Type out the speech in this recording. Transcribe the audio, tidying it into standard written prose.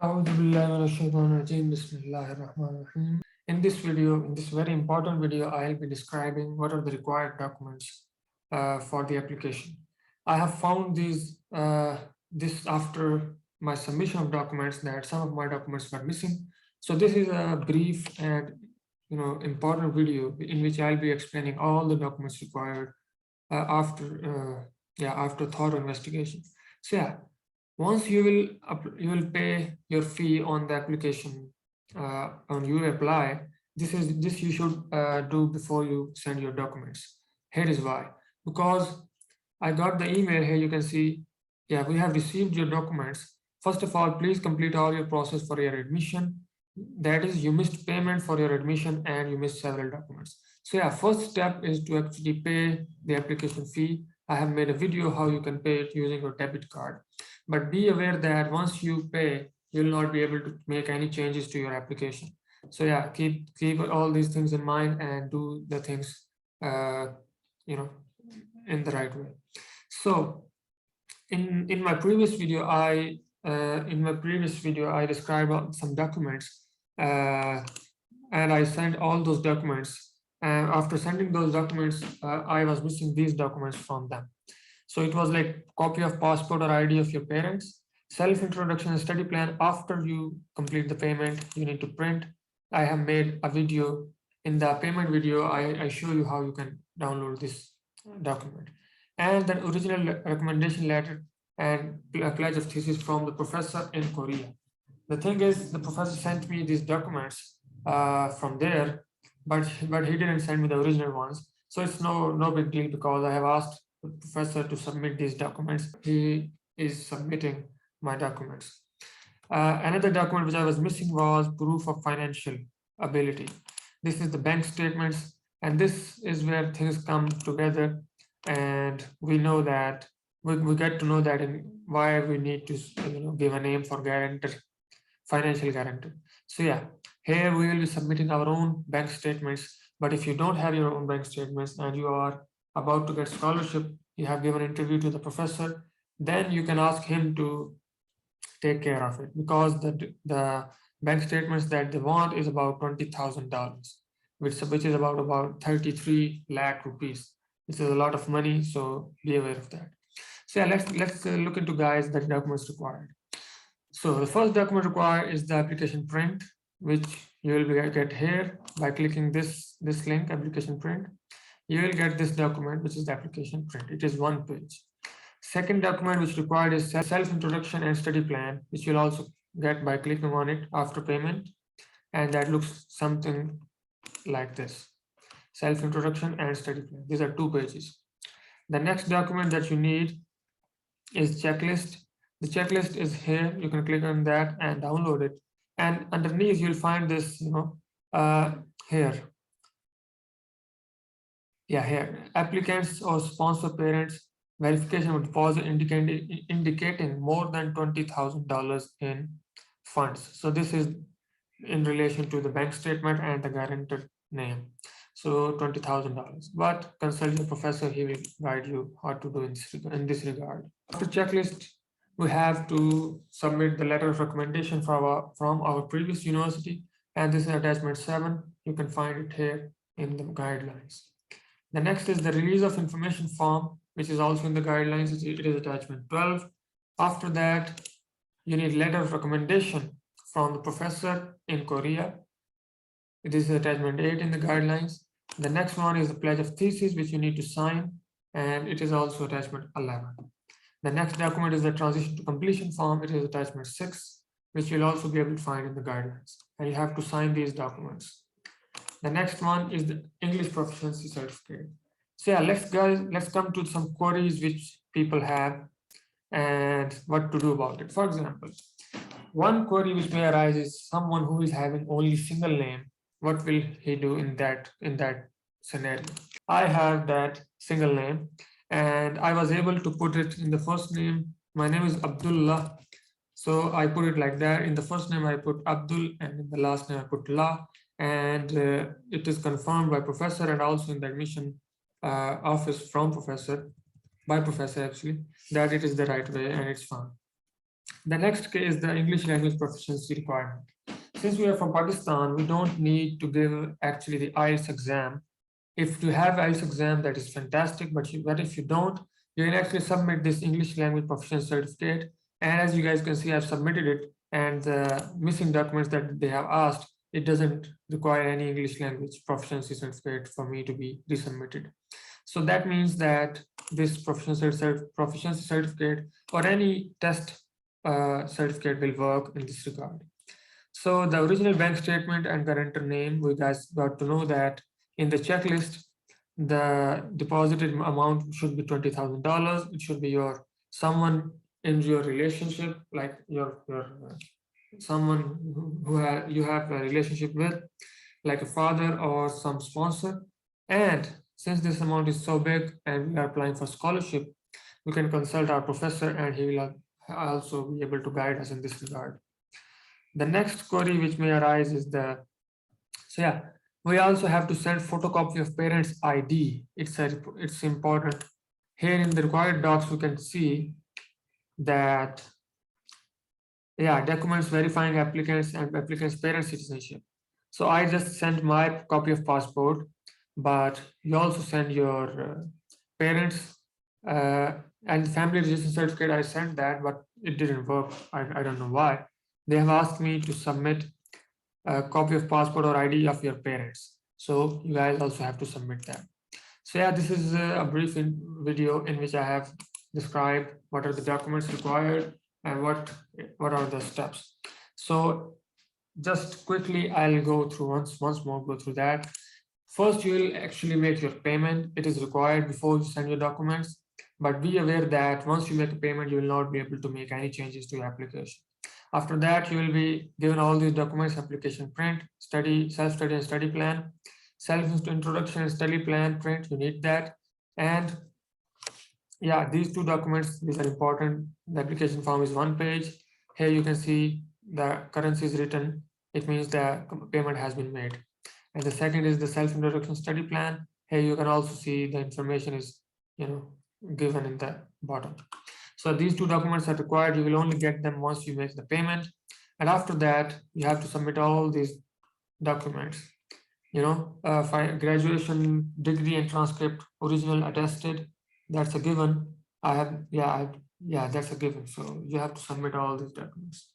أعوذ بالله من الشيطان الرجيم. بسم الله الرحمن الرحيم. In this video, in this very important video, I'll be describing what are the required documents for the application. I have found this after my submission of documents that some of my documents were missing. So this is a brief and important video in which I'll be explaining all the documents required after thorough investigation. So yeah, once you will pay your fee on the application on you apply. This you should do before you send your documents. Here is why. Because I got the email here, you can see, yeah, we have received your documents. First of all, please complete all your process for your admission. That is, you missed payment for your admission and you missed several documents. So yeah, first step is to actually pay the application fee. I have made a video how you can pay it using your debit card. But be aware that once you pay, you will not be able to make any changes to your application. So yeah, keep all these things in mind and do the things uh, you know in the right way. So in my previous video, I described some documents, and I sent all those documents. And after sending those documents, I was missing these documents from them. So it was like copy of passport or ID of your parents, self-introduction and study plan. After you complete the payment, you need to print. I have made a video. In the payment video, I show you how you can download this document. And the original recommendation letter and a pledge of thesis from the professor in Korea. The thing is, the professor sent me these documents from there, but he didn't send me the original ones. So it's no big deal because I have asked the professor to submit these documents. He is submitting my documents. Another document which I was missing was proof of financial ability. This is the bank statements, and this is where things come together, and we know that we get to know that in why we need to give a name for guarantor, financial guarantor. So yeah, here we will be submitting our own bank statements. But if you don't have your own bank statements and you are about to get scholarship, you have given interview to the professor, then you can ask him to take care of it, because the bank statements that they want is about $20,000, which is about 33 lakh rupees. This is a lot of money, so be aware of that. So yeah, let's look into, guys, the documents required. So the first document required is the application print, which you will get here by clicking this link, application print. You will get this document, which is the application print. It is one page. Second document which required is self-introduction and study plan, which you'll also get by clicking on it after payment. And that looks something like this: self-introduction and study plan. These are 2 pages. The next document that you need is checklist. The checklist is here. You can click on that and download it. And underneath you'll find this, here. Yeah, here. Applicants or sponsor parents verification of deposit indicating more than $20,000 in funds. So this is in relation to the bank statement and the guarantor name. So $20,000. But consult your professor; he will guide you how to do in this regard. After checklist, we have to submit the letter of recommendation from our previous university, and this is attachment 7. You can find it here in the guidelines. The next is the release of information form, which is also in the guidelines. It is attachment 12. After that, you need letter of recommendation from the professor in Korea. It is attachment 8 in the guidelines. The next one is the pledge of thesis, which you need to sign, and it is also attachment 11. The next document is the transition to completion form. It is attachment 6, which you'll also be able to find in the guidelines. And you have to sign these documents. The next one is the English proficiency certificate. So yeah, let's come to some queries which people have and what to do about it. For example, one query which may arise is someone who is having only single name. What will he do in that scenario? I have that single name, and I was able to put it in the first name. My name is Abdullah, so I put it like that. In the first name I put Abdul, and in the last name I put La, and it is confirmed by professor and also in the admission office from professor, by professor actually, that it is the right way and it's fine. The next is the English language proficiency requirement. Since we are from Pakistan, we don't need to give actually the IELTS exam. If you have IELTS exam, that is fantastic, but if you don't, you can actually submit this English language proficiency certificate. And as you guys can see, I've submitted it, and the missing documents that they have asked, it doesn't require any English language proficiency certificate for me to be resubmitted. So that means that this proficiency certificate or any test certificate will work in this regard. So the original bank statement and guarantor name, we guys got to know that in the checklist, the deposited amount should be $20,000. It should be your someone in your relationship, like your someone you have a relationship with, like a father or some sponsor. And since this amount is so big and we are applying for scholarship, we can consult our professor and he will also be able to guide us in this regard. The next query which may arise is we also have to send photocopy of parents' ID. It's important. Here in the required docs, we can see that, documents verifying applicants and applicants' parent citizenship. So I just sent my copy of passport, but you also send your parents and family registration certificate. I sent that, but it didn't work. I don't know why. They have asked me to submit a copy of passport or ID of your parents. So you guys also have to submit that. So yeah, this is a brief video in which I have described what are the documents required and what are the steps. So just quickly, I'll go through once more, go through that. First, you will actually make your payment. It is required before you send your documents, but be aware that once you make a payment, you will not be able to make any changes to your application. After that, you will be given all these documents: application print, self-study and study plan, self-introduction and study plan print, you need that. And yeah, these two documents, these are important. The application form is 1 page. Here you can see the currency is written. It means the payment has been made. And the second is the self-introduction study plan. Here you can also see the information is given in the bottom. So these two documents are required. You will only get them once you make the payment. And after that, you have to submit all these documents. Graduation degree and transcript, original attested, that's a given. That's a given. So you have to submit all these documents.